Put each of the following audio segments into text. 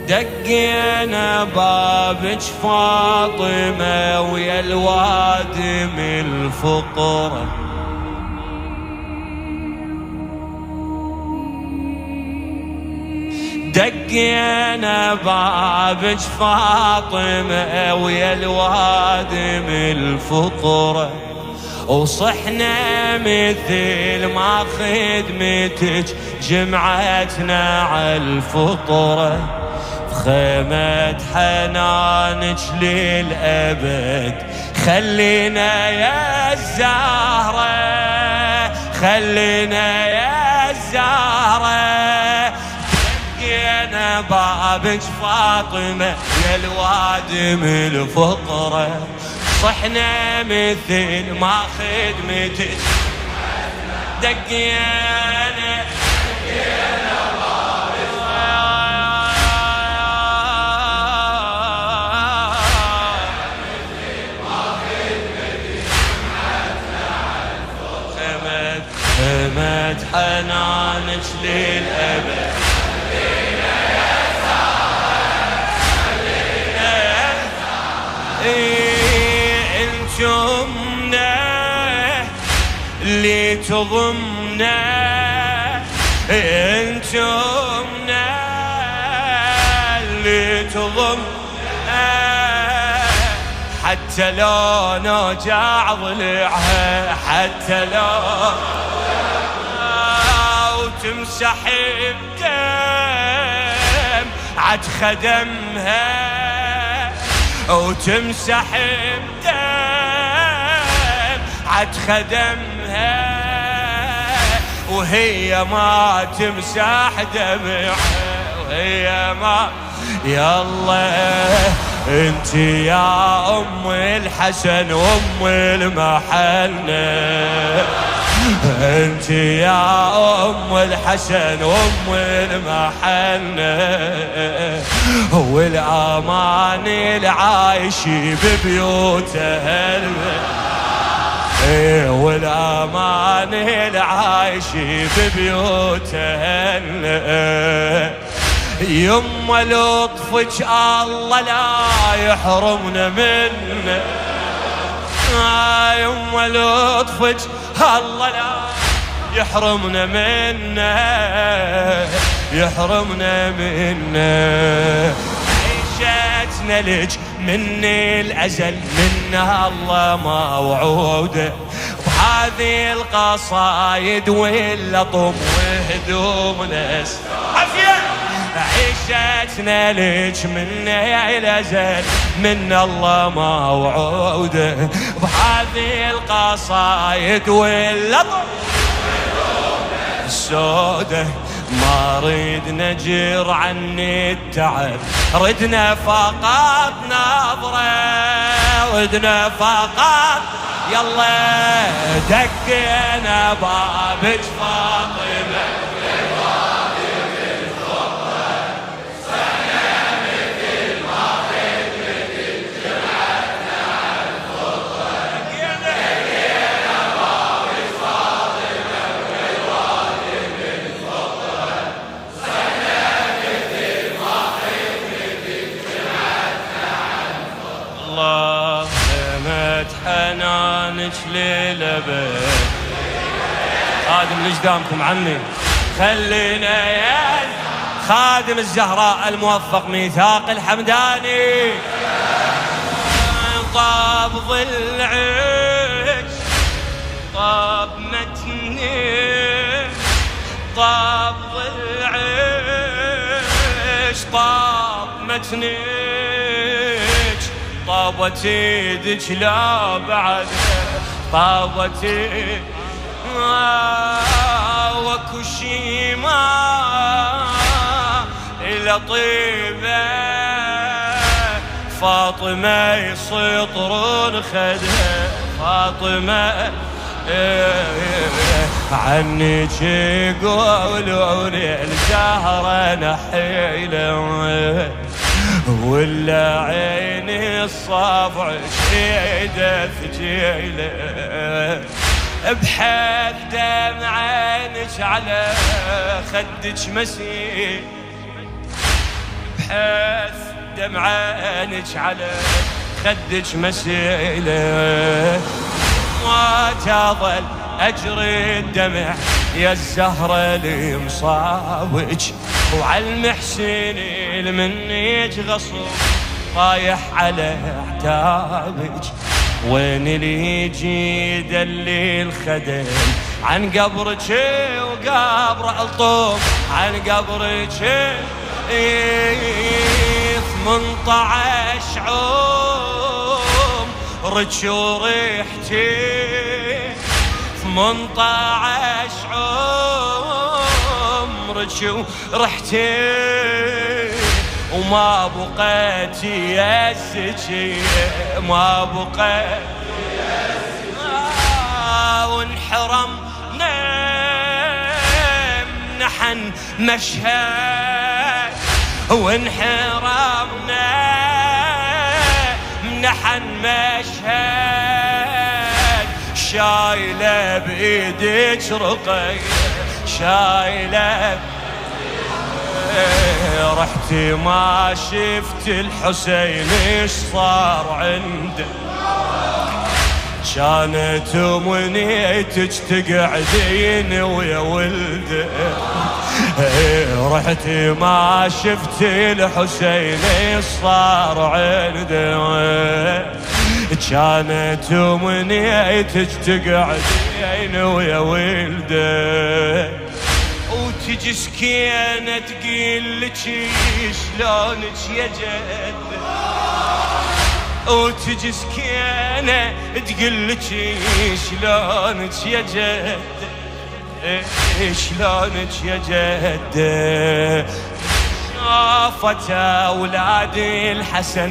دقينا بابك فاطمة ويا الوادم الفقرة، دقينا بابك فاطمة ويا الوادم الفقرة، وصحنا مثل ما خدمتك جمعتنا عالفطرة، بخيمة حنانك للأبد خلينا يا الزهرة، خلينا يا الزهرة. دقينا بابك فاطمة يا الوادم الفقرة، صحنا مثل ما خدمتك دقينا خيمة حنانك للأبد خلينا يا زهرة، خلينا يا زهرة. انتمنا اللي تضمنا، انتمنا اللي تضمنا، حتى لو نوجع ضلعها، حتى لو وتمسح الدم عد خدمها، وتمسح الدم عد خدمها، وهي ما تمسح دمعها، وهي ما يلا انت يا ام الحسن وام المحنة، انت يا ام الحسن وام المحنة، والامان العايش ببيوتها، والامان العايش ببيوتها. يما لطفك الله لا يحرمنا منه، يما لطفك الله لا يحرمنا منه، يحرمنا منه. عيشتنا لك من الأزل منها الله ما وعوده، بهذه القصايد واللطم وهدومنا عافية. عيشتنا لك من الأزل من الله ما وعوده، بهذه القصايد واللطم السودة. ما ردنا نجر عن التعب، ردنا فقط نظرة، ردنا فقط يلا دقينا بابك فاطمة حنانك للأبد. خادم لجدامكم عني، خلينا يا خادم الزهراء الموفق ميثاق الحمداني. طاب ضلعك طاب متنك، طاب ضلعك طاب متنك، طابت ايدك لا بعد طابت وكو شي ما إلا طيبة فاطمة يسطرون خدها، فاطمة عنك يقولون الزهرة نحيلة، ولا عيني الصافع شيدة ثجيلة، بحد دمع عينك على خدك مسيل، تحث دمع عينك على خدك مسيله، ما تظل أجري الدمع يا الزهرة اللي مصابك، وعلى المحسن اللي منك غصب طايح على اعتابك. وين اللي يجي دلي الخدم عن قبرك وقبر الطوب، عن قبرك 18 عمرك وريحتي، 18 عمرك وريحتي، وما بقيتي يا الزكية، ما بقيتي يا الزكية، وانحرمنا منحن مشهد، وانحرمنا منحن مشهد، شايلة بإيدك رقية، شايلة رحتي ما شفت الحسين ايش صار عنده، كانت منيتك تقعدين ويا ولده، رحتي ما شفت الحسين ايش صار عنده، كانت منيتك تقعدين ويا ولده، وتجي سكينة تقلك شلونك يا جد، وتجي سكينة تقلك شلونك يا جد، شلونك يا جد. شافت أولاد الحسن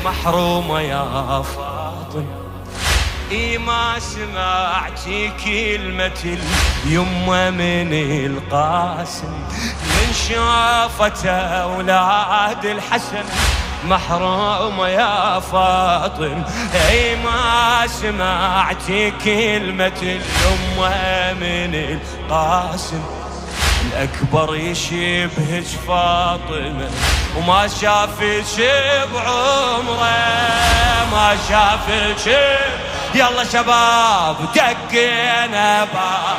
محرومة يا فاطمة، ما سمعتي كلمة اليمة من القاسم، من شافت أولاد الحسن محرومة يا فاطم، ما سمعتي كلمة اليمة من القاسم، الأكبر يشبهك فاطمة وما شافك بعمره، ما شافك. يلا شباب دقينا باب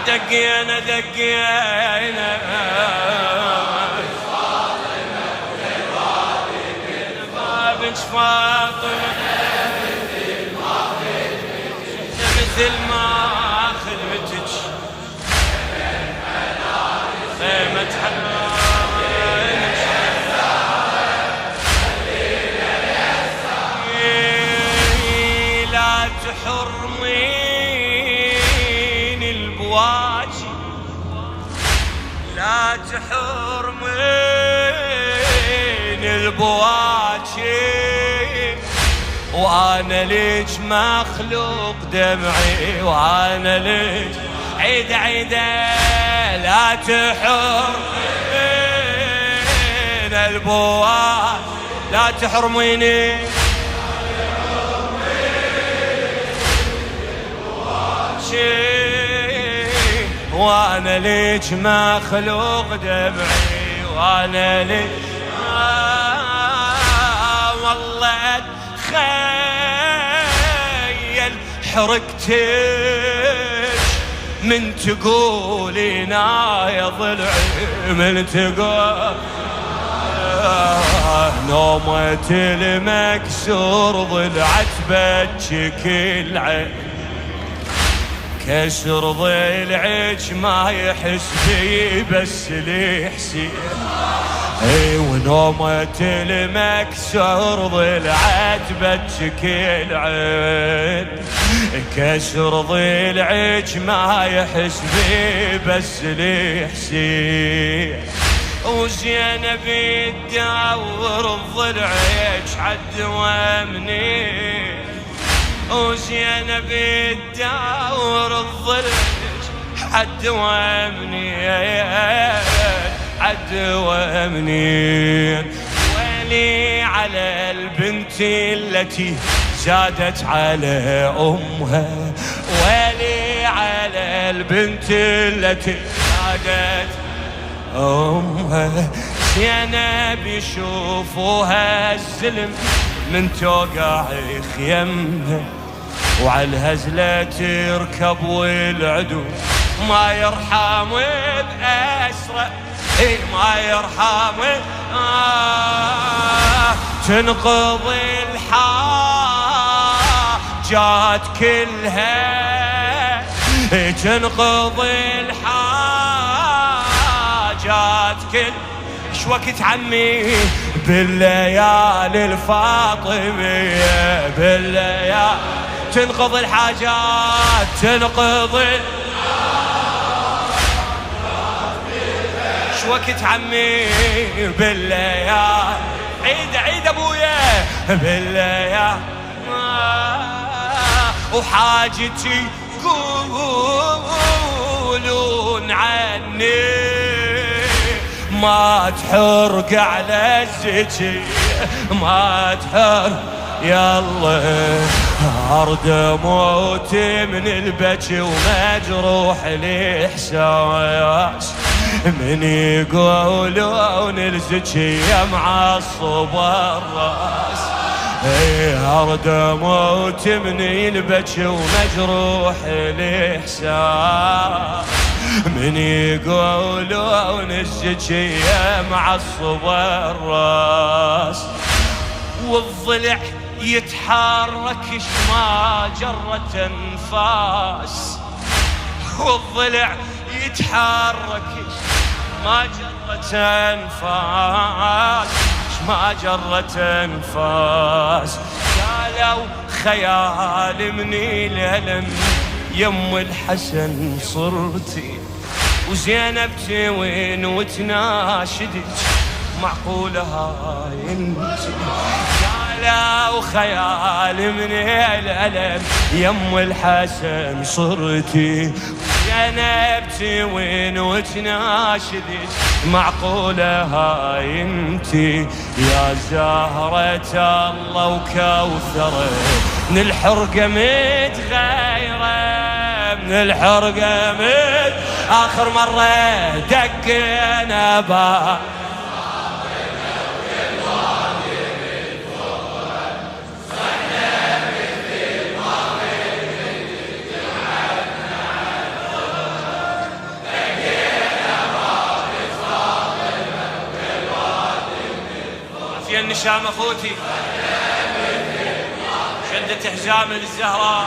دقينا دقينا بابك فاطمة مثل ما خدمتك خيمة حنانك، لا تحرمين البواجي، لا تحرمين البواجي، وانا ليج مخلوق دمعي، وانا ليج عيد عيده، لا تحرمين البوات، لا تحرميني وانا ليج مخلوق دمعي، وانا ليج والله تخيل حركتك من تقولين يا ضلعي، من تقول نومة المكسور ضلعت بجك العين، كسر ضلعك ما يحس بي بس لي حسين، ونومة المكسور ضلعت بجك العين، كسر ضلعك ما يحس بي بس لي حسين، وزينب تدور الضلعك عد وامني، وزينب تدور الضلعك عد وامني، عد وامني، ويلي على البنت التي زادت على أمها، ويلي على البنت التي زادت أمها. زينب يشوفوها الزلم من توقع خيمها، وعلى الهزلة تركب والعدو ما يرحم بأسرة، ما يرحم. تنقضي الحاجات كلها، تنقضي الحاجات كلها. ايش وقت عمي بالليالي الفاطمية، بالليالي تنقضي الحاجات، تنقضي. ايش وقت عمي بالليالي، عيد عيد ابويا بالليالي. وحاجتي يقولون عني ما تحرق على الزكي، ما تحرق. يلا أرد موت من البكي ومجروح الإحساس، من يقولون الزكي معصب الراس. أرد موت من البكي ومجروح الإحساس، من يقولون الزكي معصب الراس. والضلع يتحرك ما جرت انفاس، والضلع يتحرك ما جرت انفاس، ما جرت انفاس. قالوا خيال من الألم يم الحسن صرتي، وزينب توين وتناشدك معقولة هاي انتي. قالوا خيال من الألم يم الحسن صرتي، زينب توين وتناشدك معقولة هاي انتي. يا زهرة الله وكوثرة من الحرقة متغيرة، من الحرقة آخر مرة دقنا باب النشام اخوتي، شدت حزام الزهراء